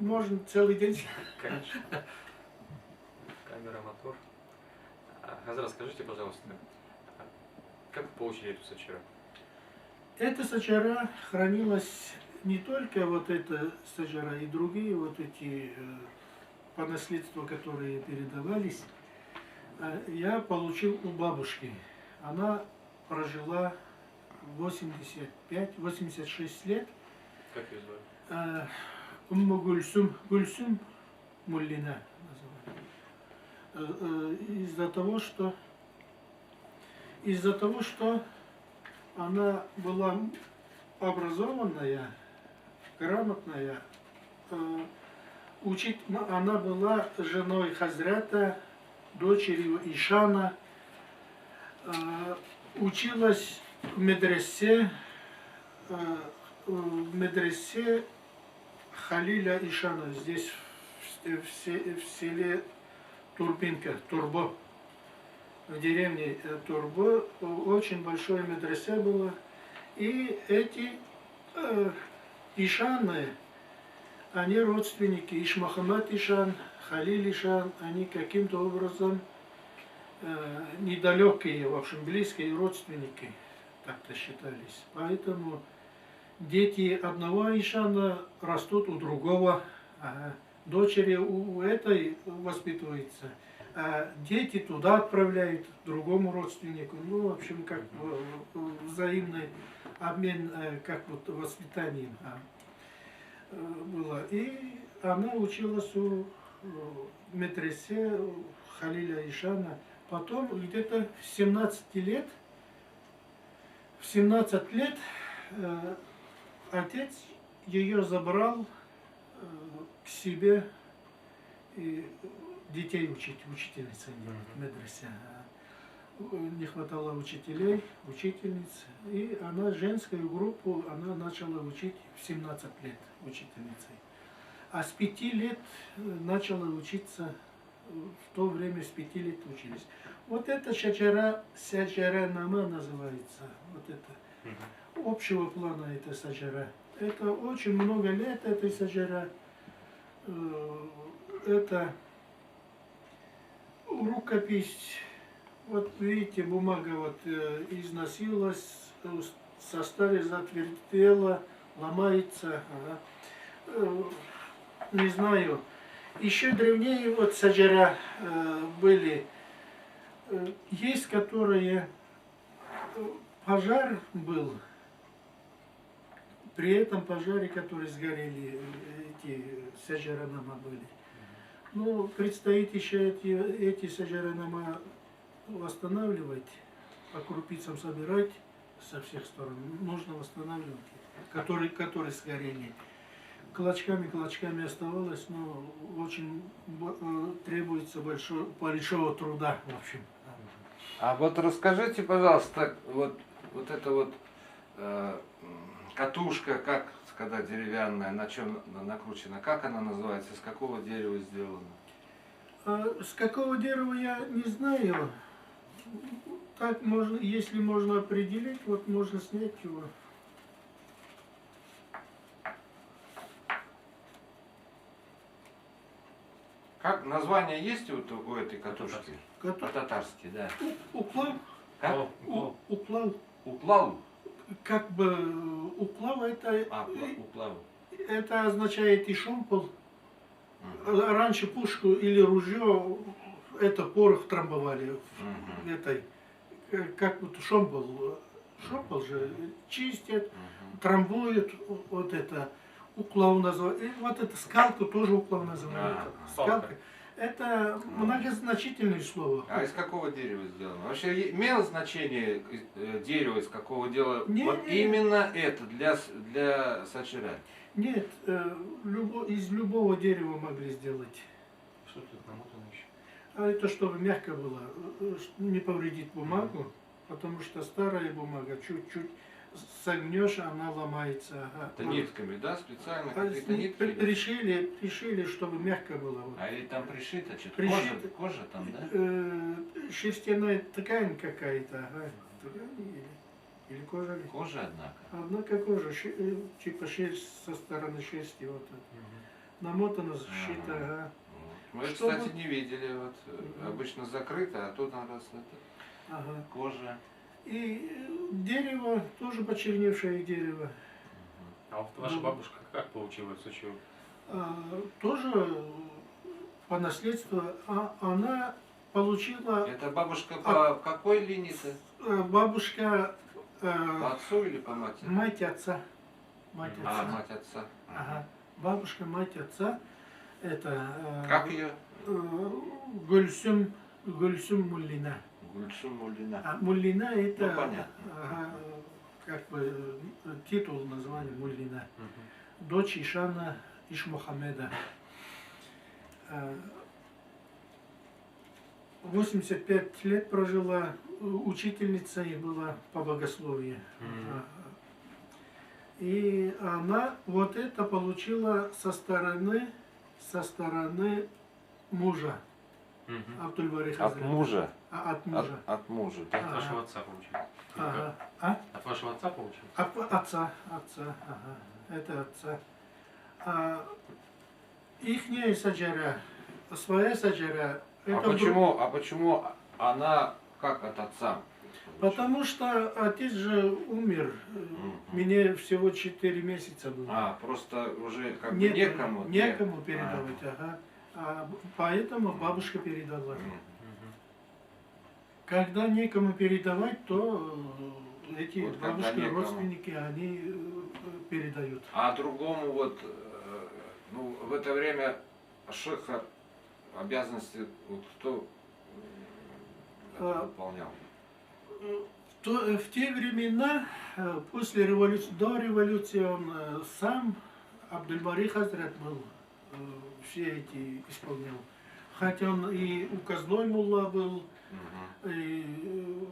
можно целый день. Конечно. Камера, мотор. Хазар, скажите, пожалуйста, как вы получили эту сачеру? Эта сачара хранилась не только вот эта сачара, и другие вот эти по наследству, которые передавались, я получил у бабушки. Она прожила 85-86 лет. Как ее звали? Гульсум Муллина называли. Из-за того, что она была образованная, грамотная, она была женой Хазрата, дочерью Ишана, училась в медресе Халиля Ишана, здесь в селе Турбинка, Турбо, в деревне Турбо, очень большое медресе было. И эти Ишаны, они родственники, Ишмахамад Ишан, Халиль Ишан, они каким-то образом недалекие, в общем, близкие родственники, так-то считались. Поэтому дети одного Ишана растут у другого, дочери у этой воспитываются, а дети туда отправляют, другому родственнику. Ну, в общем, как взаимный обмен, как вот воспитанием было. И она училась у медресе Халиля Ишана. Потом где-то в 17 лет отец ее забрал к себе и детей учить, учительницей в медресе. Не хватало учителей, учительниц, и она женскую группу она начала учить в 17 лет учительницей. А с 5 лет начала учиться, в то время с 5 лет учились. Вот это саджара нама называется, вот это общего плана это саджара. Это очень много лет этой саджара. Это рукопись, вот видите, бумага вот износилась, составе затвердела, ломается. Не знаю. Еще древнее вот саджара были. Есть, которые пожар был. При этом пожаре, который сгорели, эти саджаранама были. Ну, предстоит еще эти саджаранама восстанавливать, по крупицам собирать со всех сторон. Нужно восстанавливать, которые сгорели. Клочками оставалось, но очень требуется большого труда, в общем. А вот расскажите, пожалуйста, вот эта вот катушка, как сказать, деревянная, на чем накручена, как она называется, из какого дерева сделана? С какого дерева я не знаю. Так можно, если можно определить, вот можно снять его. Как название есть у этой катушки? По-татарски, да. Уклав. Как? Уклав. Уклав? Как бы уклав это. Уклав. Это означает и шомпол. Раньше пушку или ружье, это порох трамбовали в этой, как вот шомпол. Шомпол же чистят, трамбуют, вот это уклав называют. И вот эта скалка тоже уклав называют. Скалка. Это многозначительное слово. А из какого дерева сделано? Вообще имело значение дерево, из какого дерева? Вот именно это для сачера? Нет, из любого дерева могли сделать. Что тут намотано еще? А это чтобы мягко было, не повредит бумагу, потому что старая бумага чуть-чуть согнешь, она ломается. Это нитками, да? Специально какие-то нитки? Пришили, чтобы мягко было. Вот. А или там пришито что-то? Кожа там, да? Шерстяная ткань какая-то. Или кожа? Кожа, однако. Однако кожа, типа шерсть со стороны шерсти. Вот. намотана, сшита. Ага. Мы, Что кстати, вот- не видели. Вот, обычно закрыто, а тут она раз это, Ага. кожа. И дерево, тоже почерневшее дерево. А вот ваша Ну. бабушка как получила эту сычеву? Тоже по наследству. Она получила, Это бабушка по какой линии-то? бабушка, По отцу или по матери? мать отца. Мать А, отца. мать отца. Ага. Бабушка, мать отца. Это Как ее? Гульсум Муллина. Гульсум Муллина. А Муллина это Ну, понятно. как бы титул, название Муллина. Дочь Ишана Ишмухаммеда. 85 лет прожила, учительницей была по богословию. И она вот это получила со стороны мужа Абдуль-Бари От Хазрета. мужа. От мужа. От мужа, да? От вашего отца получила? Ага. От вашего отца получила? Отца. Ага. Это отца. Ихняя саджара, своя саджара. А почему она как от отца? Потому что отец же умер. Мне всего 4 месяца было. Просто уже как бы Нет, некому. некому передавать. Ага. Поэтому бабушка передала. Когда некому передавать, то эти Вот когда бабушки, некому. родственники, они передают. А другому вот, ну, в это время шейха обязанности вот кто выполнял? В те времена, после революции, до революции, он сам, Абдуль-Бари Хазрат был, все эти исполнял. Хотя он и указной мулла был, и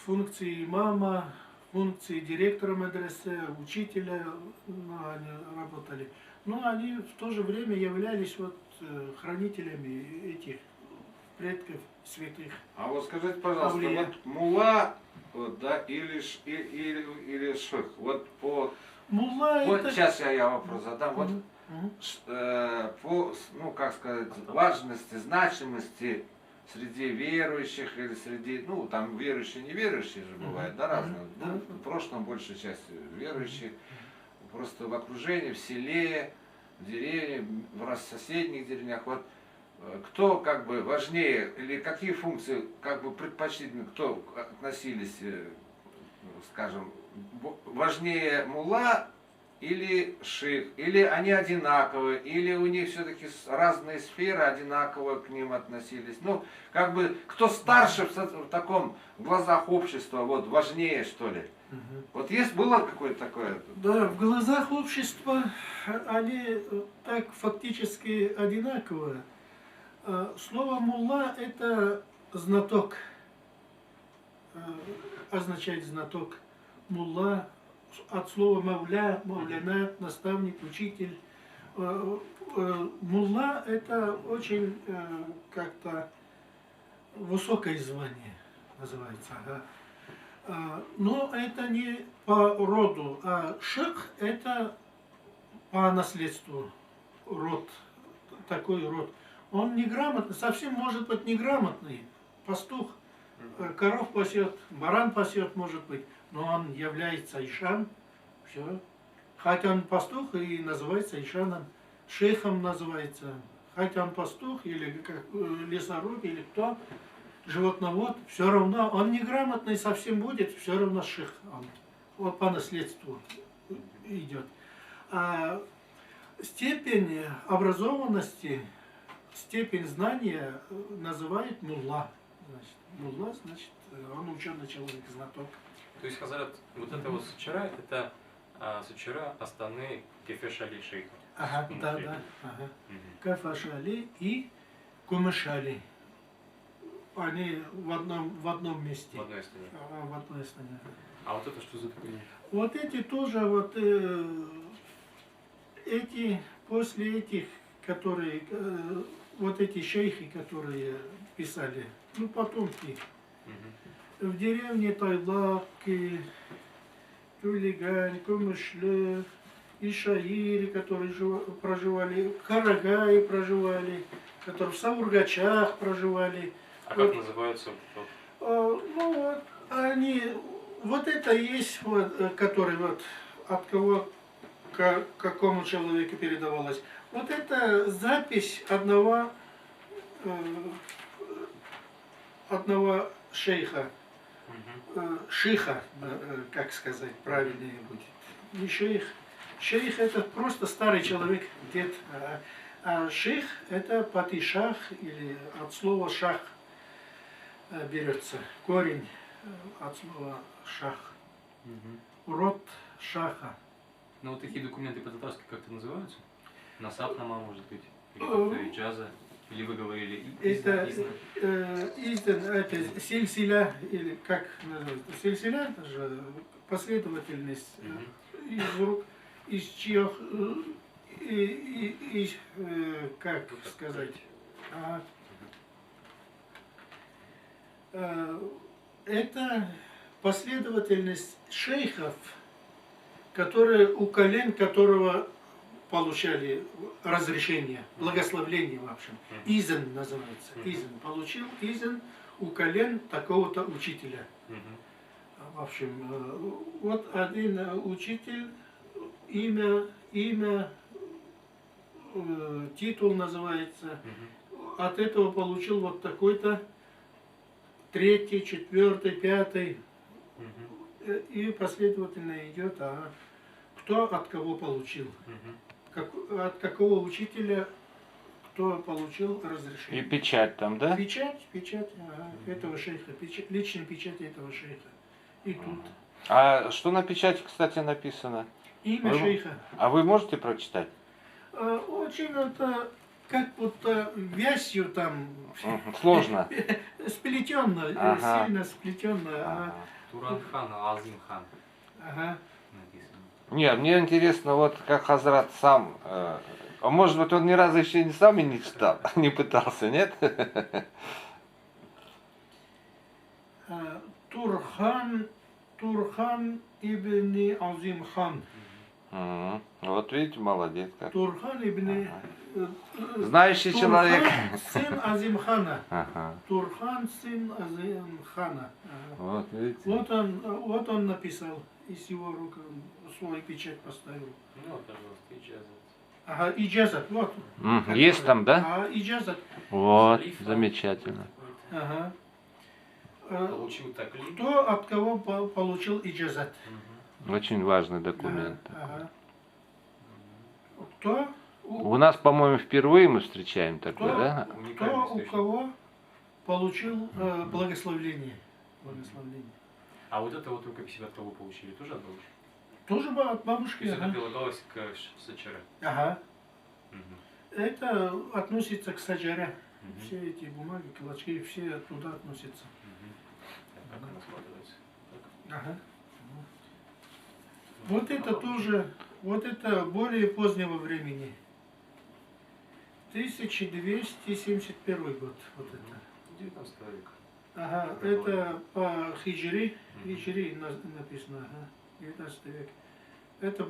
функции имама, функции директора медресе, учителя, они работали. Но они в то же время являлись вот хранителями этих предков святых. А вот скажите, пожалуйста, Авлия. вот мулла, вот, да, или шейх, вот Мулла вот это... сейчас я вопрос задам, вот по, ну как сказать, важности, значимости среди верующих или среди, ну там верующие, неверующие же бывают, да, разные. Ну, в прошлом большая часть верующих, просто в окружении, в селе, в деревне, в соседних деревнях, вот кто как бы важнее или какие функции как бы предпочтительны, кто относились, скажем, важнее мулла или шейх, или они одинаковые, или у них все-таки разные сферы одинаково к ним относились. Ну, как бы, кто старше в таком, в глазах общества, вот, важнее, что ли. Вот есть, было какое-то такое? Да, в глазах общества они так фактически одинаковые. Слово мулла это знаток, означает знаток. Мулла от слова мауля, мауляна, наставник, учитель. Мулла это очень как-то высокое звание называется. Но это не по роду, а шейх это по наследству род, такой род. Он неграмотный, совсем может быть неграмотный, пастух, коров пасет, баран пасет, может быть, но он является ишан, все. Хотя он пастух и называется ишаном, шейхом называется. Хотя он пастух или как лесоруб или кто, животновод, все равно он неграмотный совсем будет, все равно шейх. Он вот по наследству идет. А степень образованности, степень знания называют мулла. Значит, мулла, значит, он ученый человек, знаток. То есть, Хазрат, вот это вот сычара, это сычара Астаны Кефешали шейха. Ага, да. Ага. Кафашали и Кумышали. Они в одном месте. В одной стране. В одной стране. А вот это что за такое? Вот эти тоже, вот эти, после этих, которые, вот эти шейхи, которые писали, ну, потомки, в деревне Тайлак, Кулигань, Кумышлы и шаири, которые проживали, карагаи проживали, которые в Саургачах проживали. А Вот. как называются? Вот, Ну вот, они, вот это есть, вот, который вот от кого к какому человеку передавалось. Вот это запись одного шейха, мгм. шиха, как сказать правильнее будет. Не шейх. Шейх это просто старый человек, дед. А шейх это патишах или от слова шах берется. Корень от слова шах. Мгм. Род шаха. Ну вот такие документы по-татарски как-то называются? Насапнама, может быть? Или Э, как-то иджаза? Или вы говорили Это изна? это сильсиля, или как называется? Сильсиля, это же последовательность Мгм. из чьих, как сказать, ага. Это последовательность шейхов, которые у колен которого получали разрешение, благословление в общем. Изен называется. Изен. Получил изен у колен такого-то учителя. Мгм. В общем, вот один учитель, имя, титул называется. Мгм. От этого получил вот такой-то третий, четвертый, пятый. Мгм. И последовательно идет, кто от кого получил. Мгм. От какого учителя кто получил И разрешение. печать там, да? Печать, ага, этого шейха, личная печать этого шейха. И тут А что на печати, кстати, написано? имя Вы- шейха. А вы можете прочитать? Очень это как будто вязью там Сложно. сплетенно, Ага. сильно сплетенно. Ага. Туранхан, Азимхан Ага. написано. Не, мне интересно, вот как Хазрат сам, а может быть он ни разу еще не сам и не читал, не пытался, нет? Турхан ибн Азим хан. Вот видите, молодец как. Турхан ибн... Знающий Турхан, человек. сын Азим хана. Ага. Турхан, сын Азим хана. Вот видите. Вот он написал, из его рук свой печать поставил. Ну, пожалуйста, иджаза. Ага, иджазат, вот. Есть там, да? Иджазат. Вот, Халифа замечательно. какой-то. Ага. Получил таклиф. Кто от кого получил иджазат? Мгм. Очень важный документ. Ага. Кто? У нас, по-моему, впервые мы встречаем такое, Кто? да? Уникальный Кто у источник. кого получил благословление? Благословление. А вот это вот рукопись от кого получили? Тоже от бабушки? Тоже от То бабушки. есть это Ага. прилагалось к сачаре? Ага. Мгм. Это относится к саджаре. Мгм. Все эти бумаги, клочки, все туда относятся. Мгм. Так, как она складывается? Так. Ага. Вот это тоже, вот это более позднего времени. 1271 год. Вот это. 19 век. Ага, это по хиджри, написано, ага, 19 век. Это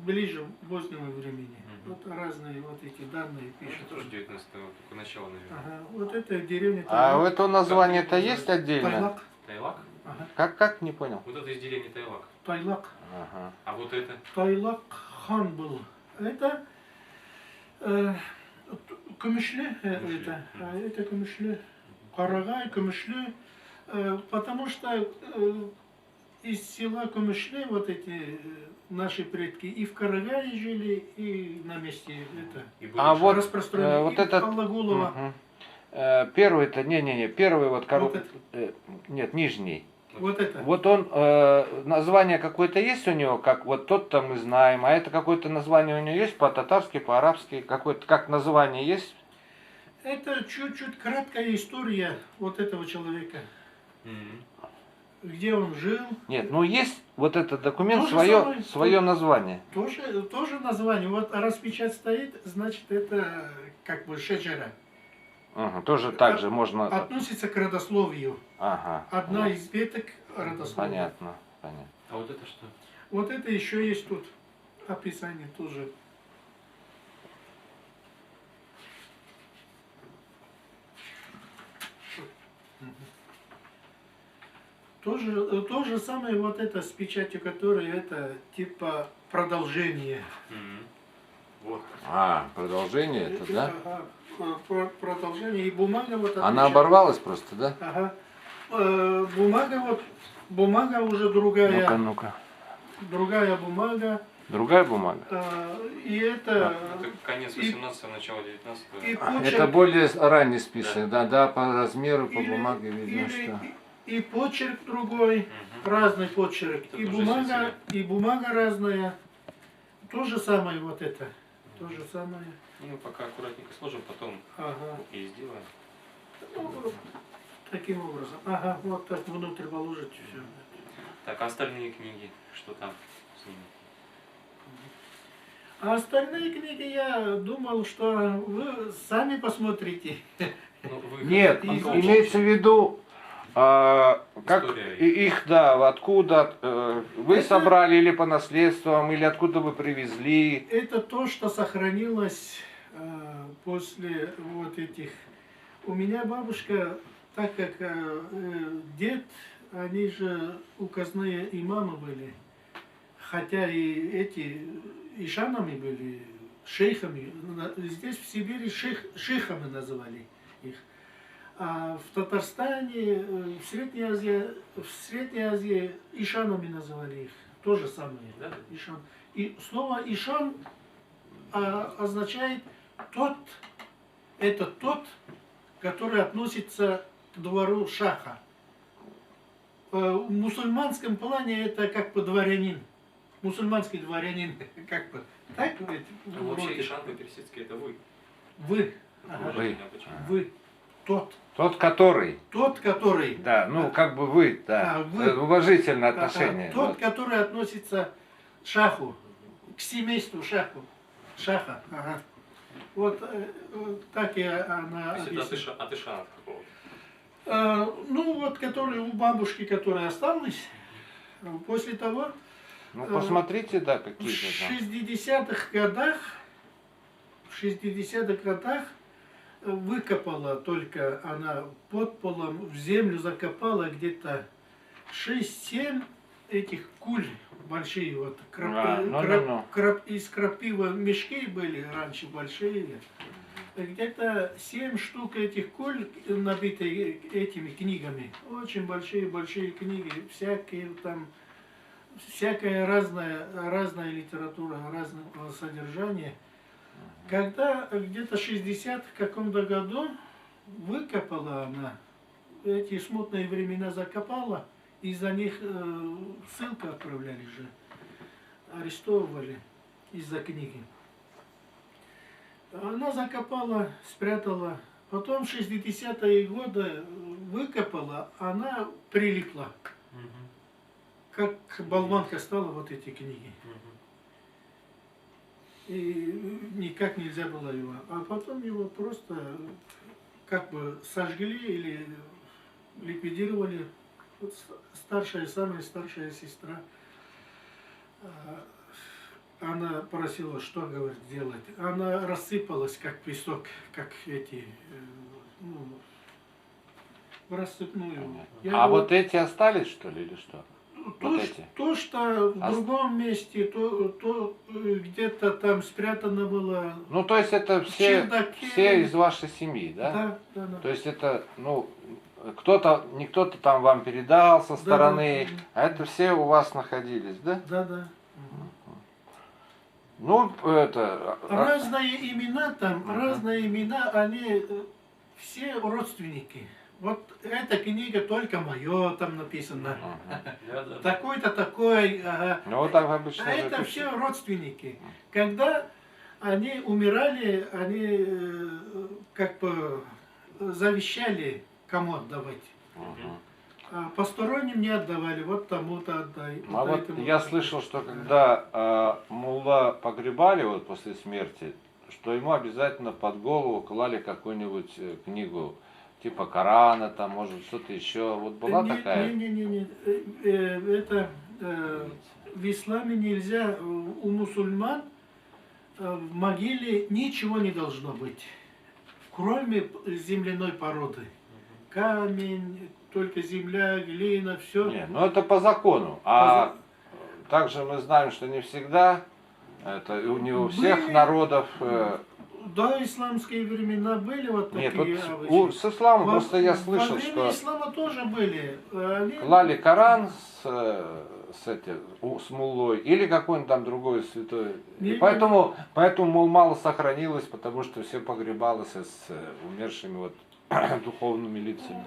ближе к позднему времени. Мгм. Вот разные вот эти данные Ну, пишут. это тоже 19 век, только начало, наверное. Ага, вот это деревня А у Тайлак. этого названия-то есть отдельно? Тайлак. Тайлак? Ага. Как, не понял? Вот это из деревни Тайлак. Тайлак. Ага. А вот это? Тайлак хан был. Это Камышле, это Камышле. Карагай, Камышле. Потому что из села Камышле вот эти наши предки и в Карагае жили, и на месте это И были А же- вот, распространены. вот И этот- Аллагулова. Мгм. Первый-то, первый вот Вот это. нет, нижний. Вот это. Вот он, название какое-то есть у него, как вот тот-то мы знаем, а это какое-то название у него есть по-татарски, по-арабски, какое-то, как название есть? Это чуть-чуть краткая история вот этого человека. Мгм. Где он жил. Нет, ну есть вот этот документ, То же свое, самое. свое название. Тоже название. Вот раз печать стоит, значит это как бы шеджера. Ага, тоже так же можно. Относится к родословию. Ага. Одна вот, из веток родословия. Понятно, понятно. А вот это что? Вот это еще есть тут. описание тоже. То же самое вот это с печатью, которая это типа продолжение. Вот. Продолжение это, да? Ага, продолжение. И бумага вот Она отличается. оборвалась просто, да? Ага. Бумага уже другая. Ну-ка, ну-ка. Другая бумага. Другая бумага? И это... Это конец 18-го, начало 19-го. И почерк, Это более ранний список, да, по размеру, по бумаге видно, что... и почерк другой, разный почерк. Это И тоже бумага, сильно. и бумага разная. То же самое вот это. То же самое. Ну, пока аккуратненько сложим, потом Ага. и сделаем. Ну, таким образом. Ага, вот так внутрь положить все. Так, а остальные книги, что там с ними? А остальные книги я думал, что вы сами посмотрите. Ну, вы Нет, И имеется в виду, как История. их, да, откуда вы Это- собрали или по наследствам, или откуда вы привезли. Это то, что сохранилось после вот этих. У меня бабушка, так как дед, они же указные имамы были, хотя и эти ишанами были, шейхами. Здесь в Сибири шейхами называли их. А в Татарстане, в Средней Азии ишанами называли их. То же самое. Да? Ишан. И слово ишан означает тот, это тот, который относится к двору шаха. В мусульманском плане это как бы дворянин. Мусульманский дворянин, как бы. Так ведь? Ну, вообще, вроде. Ишан по-персидски это вы. Вы. Ага. Вы. Вы. Тот. Тот, который, Тот, который. да, ну как бы вы, да, Вы. уважительное отношение. Тот, Вот. который относится к шаху, к семейству шаха. Ага. Вот так и она То есть это объясняет. от Ишана какого-то. Ну вот, который у бабушки, которая осталась, после того, Ну посмотрите, да, в какие-то там. 60-х годах выкопала только она под полом, в землю закопала где-то 6-7 этих куль большие, вот, из крапива мешки были раньше большие. Где-то 7 штук этих куль, набитые этими книгами. Очень большие книги, всякие там, всякая разная литература, разного содержания. Когда где-то 60 в каком-то году выкопала она, эти смутные времена закопала, и за них ссылку отправляли же, арестовывали из-за книги. Она закопала, спрятала. Потом в 60-е годы выкопала, она прилипла. Как болванка стала вот эти книги. И никак нельзя было его. А потом его просто как бы сожгли или ликвидировали. Вот самая старшая сестра, она просила, что, говорит, делать. Она рассыпалась, как песок, как эти, ну, в рассыпную. А вот эти остались, что ли, или что? То, вот эти. то что в другом месте, то где-то там спрятано было. Ну, то есть это В все, чердаке. все из вашей семьи, да? Да, да, да. То есть это, ну, не кто-то там вам передал со стороны, а это все у вас находились, да? Да, да. Ну, это... Разные имена там, разные имена, они все родственники. Вот эта книга только мое там написано. Да. Такой-то такой, ага. Ну, вот так обычно А это записано. все родственники. Когда они умирали, они как бы завещали, кому отдавать. А посторонним не отдавали, вот тому-то отдай. А вот этому я отдай. слышал, что когда мулла погребали вот после смерти, что ему обязательно под голову клали какую-нибудь книгу, типа Корана, там, может, что-то еще. Вот была такая? Не. Это в исламе нельзя, у мусульман в могиле ничего не должно быть, кроме земляной породы. Камень, только земля, глина, все. Не, ну это по закону. А также мы знаем, что не всегда, это и не у всех Были- народов. До исламские времена были вот Нет, такие вот обычаи. с исламом Во- просто я во слышал, время что ислама тоже были. Они- клали Коран с муллой или какой-нибудь там другой святой. И Не- поэтому мол, мало сохранилось, потому что все погребалось с умершими вот духовными лицами.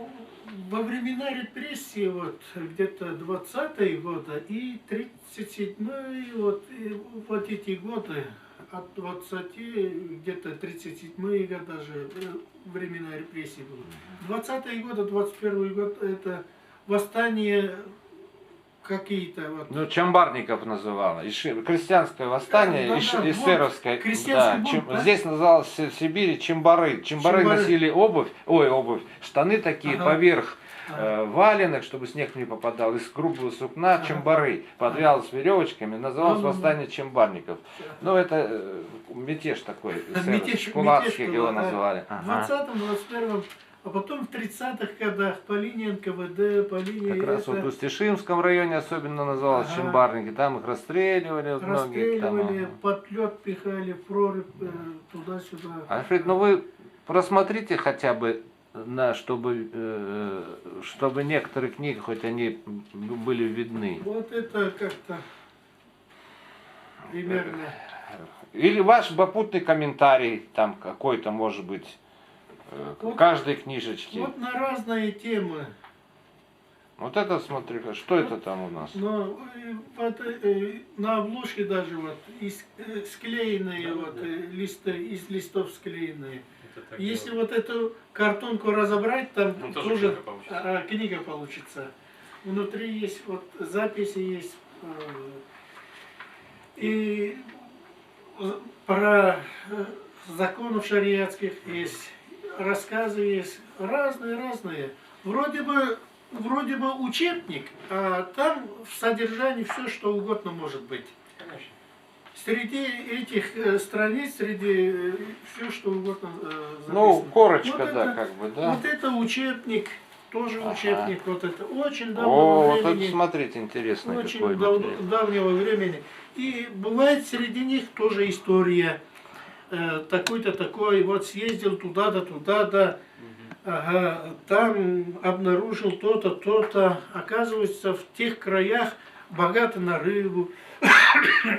Во времена репрессий, вот где-то 20-е годы и 37-е, вот эти годы, от 20 где-то 37-е годы даже времена репрессий было. 20-е годы, 21-й год, это восстание какие-то вот. Ну, Чамбарников называло. Крестьянское восстание, Да, да, эсеровское. вот, крестьянский Да, бунт, да? Здесь называлось в Сибири чимбары. Чимбары Чимбары. носили штаны такие Ага. поверх валенок, чтобы снег не попадал, из грубого сукна чимбары. Подвязалось веревочками, называлось Ну. восстание чимбарников. Ну, это мятеж такой, Мятеж кулацкий был, его да. называли. В Ага. 20-м, 21-м, а потом в 30-х годах по линии НКВД, по линии Как раз это, вот в Устишимском районе особенно называлось Ага. чимбарники. Там их расстреливали, вот многие там. расстреливали, под лед пихали, в прорубь, туда-сюда. Альфред, ну вы просмотрите хотя бы, чтобы некоторые книги, хоть они были видны. Вот это как-то примерно. Или ваш попутный комментарий, там какой-то, может быть, к Вот- каждой книжечке. Вот на разные темы. Вот это смотри, что это там у нас? Но вот, на обложке даже вот склеенные Да, вот да. листы, из листов склеенные. Это так Если делают. вот эту картонку разобрать, там Ну, тоже тоже книга получится. книга получится. Внутри есть вот записи есть и про законов шариатских есть, рассказы есть, разные. Вроде бы учебник, а там в содержании все, что угодно может быть. Конечно. Среди этих страниц, среди все, что угодно записано. Ну, корочка, Вот да, это- как бы, да. Вот это учебник, тоже Ага. учебник, вот это очень О, давнего вот это времени. смотрите, интересный Очень какой материал. давнего времени. И бывает среди них тоже история. Такой-то такой, вот съездил туда-то, туда-то, ага, там обнаружил то-то, то-то. Оказывается, в тех краях богато на рыбу,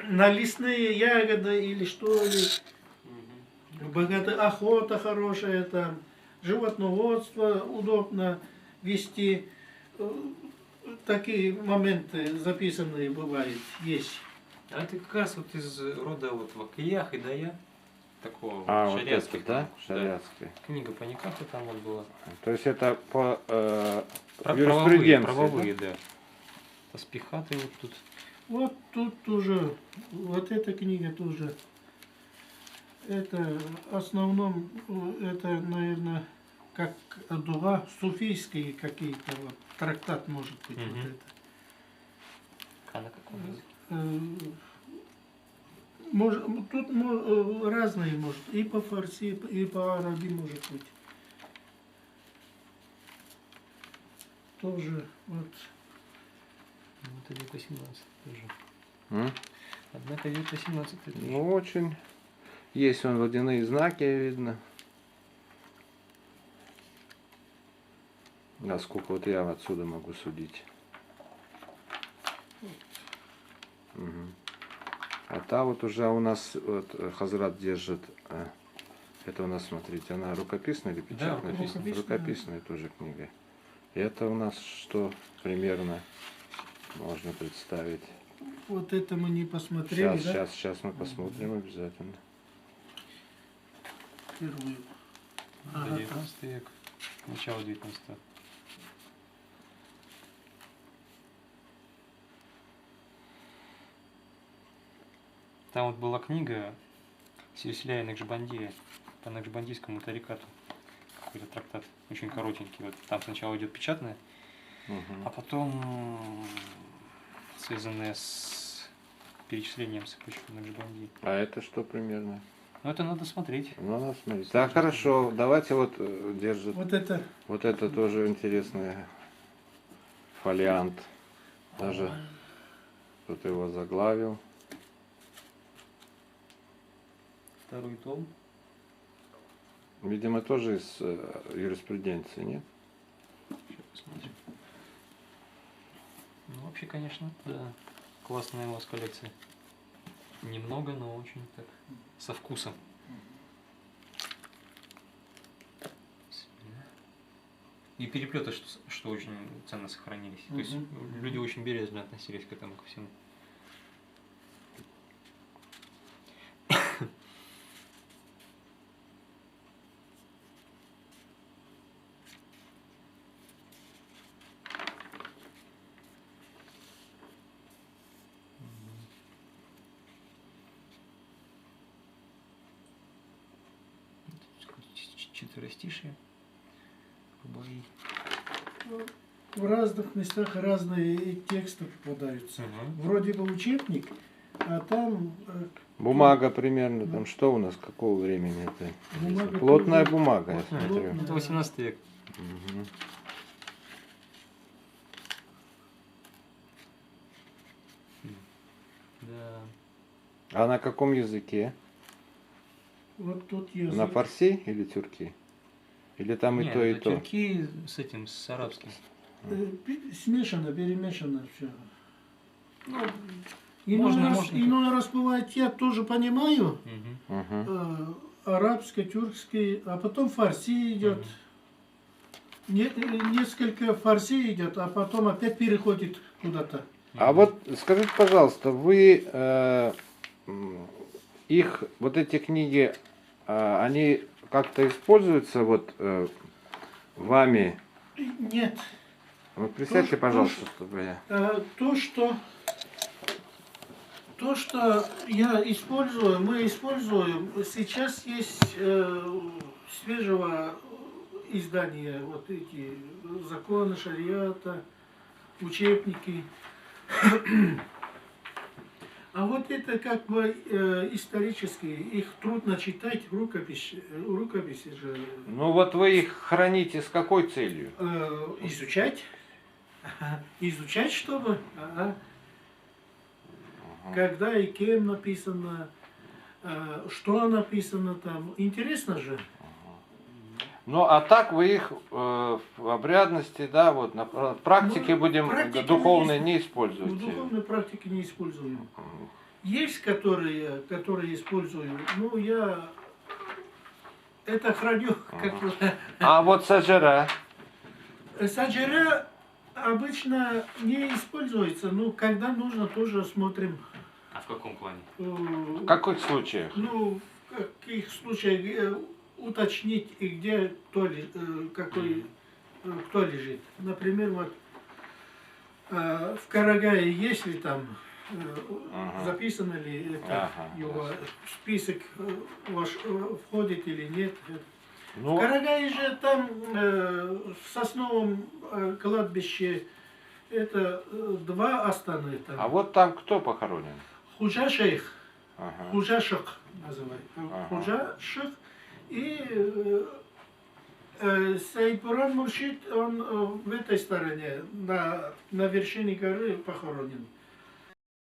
на лесные ягоды или что ли. Богатая охота хорошая там, животноводство удобно вести. Такие моменты записанные бывают, есть. А это как раз вот из рода вот Вакиях и Дая, такого А, вот шариатских это, да? наук, Шариатский. Книга по никаху там вот была. То есть это по Правовые, юриспруденции, да. Таспихаты вот тут. Вот тут тоже, вот эта книга тоже. Это в основном, это, наверное, как дуа, суфийские какие-то, вот, трактат может быть. Мгм. Вот это. А на каком языке? Тут разные может, и по фарси, и по араби может быть. Тоже вот. Ну, это век 18 тоже. М? Однако век 18 тоже. Ну, очень. Есть вон водяные знаки, видно. Насколько вот я отсюда могу судить. Мгм. А та вот уже у нас вот, Хазрат держит. Это у нас, смотрите, она рукописная или печатная? рукописная. Рукописная тоже книга. И это у нас что примерно можно представить? Вот это мы не посмотрели, да? Сейчас мы посмотрим обязательно. Первую. Это Ага, 19 век. Начало 19 -го. Там вот была книга Сильсиля Накшбандия по накшбандийскому тарикату. Какой-то трактат, очень коротенький. Вот там сначала идет печатная, Мгм. а потом связанная с перечислением цепочки Накшбанди. А это что примерно? Но это надо смотреть. Ну, надо смотреть. Так, хорошо. Давайте вот держит. Вот это Вот это тоже интересный фолиант. Даже тут его заглавил. Второй том. Видимо, тоже из юриспруденции, нет? Сейчас посмотрим. Ну, вообще, конечно, да. Классная у вас коллекция. Немного, но очень так. Со вкусом. И переплеты, что очень ценно сохранились. То есть люди очень бережно относились к этому, ко всему. Четверостишие. Бои. в разных местах разные тексты попадаются. Вроде бы учебник, а там Бумага примерно. Там что у нас, какого времени это? бумага Плотная тоже- бумага, я Плотная. смотрю. Это 18 век. Мгм. Да. А на каком языке? Вот тут язык. На фарси или тюрки? Или там и Нет, то, и это то? тюрки с этим, с арабским. Смешано, перемешано все. Можно, Иной раз бывает, я тоже понимаю Мгм. Мгм. арабский, тюркский, а потом фарси идет. Несколько фарси идет, а потом опять переходит куда-то. А вот скажите, пожалуйста, вы их, вот эти книги, они как-то используются вот вами? Нет. Вот присядьте, То, пожалуйста, чтобы я... То, что я использую, мы используем, сейчас есть свежего издания, вот эти законы шариата, учебники. А вот это как бы исторические, их трудно читать в рукописи же. Ну вот вы их храните с какой целью? Изучать. Изучать, чтобы. Когда и кем написано, что написано там. Интересно же. Ну а так вы их в обрядности, да, вот на практике Ну, будем практике духовной мы не В используете. духовной практике не используем. Есть, которые использую, ну я это храню, как А вот саджара? саджара обычно не используется, но когда нужно, тоже смотрим. А в каком плане? В каких случаях? Ну, в каких случаях уточнить, и где кто, кто лежит. Например, вот в Карагае, если там записано ли это, его список входит или нет. В Ну, Карагае же там в сосновом кладбище это два астаны. Там. а вот там кто похоронен? Худжа шейх, Ага. Худжа шах называют. Ага. Худжа шах и Сайпуран Муршид, он в этой стороне, на вершине горы похоронен.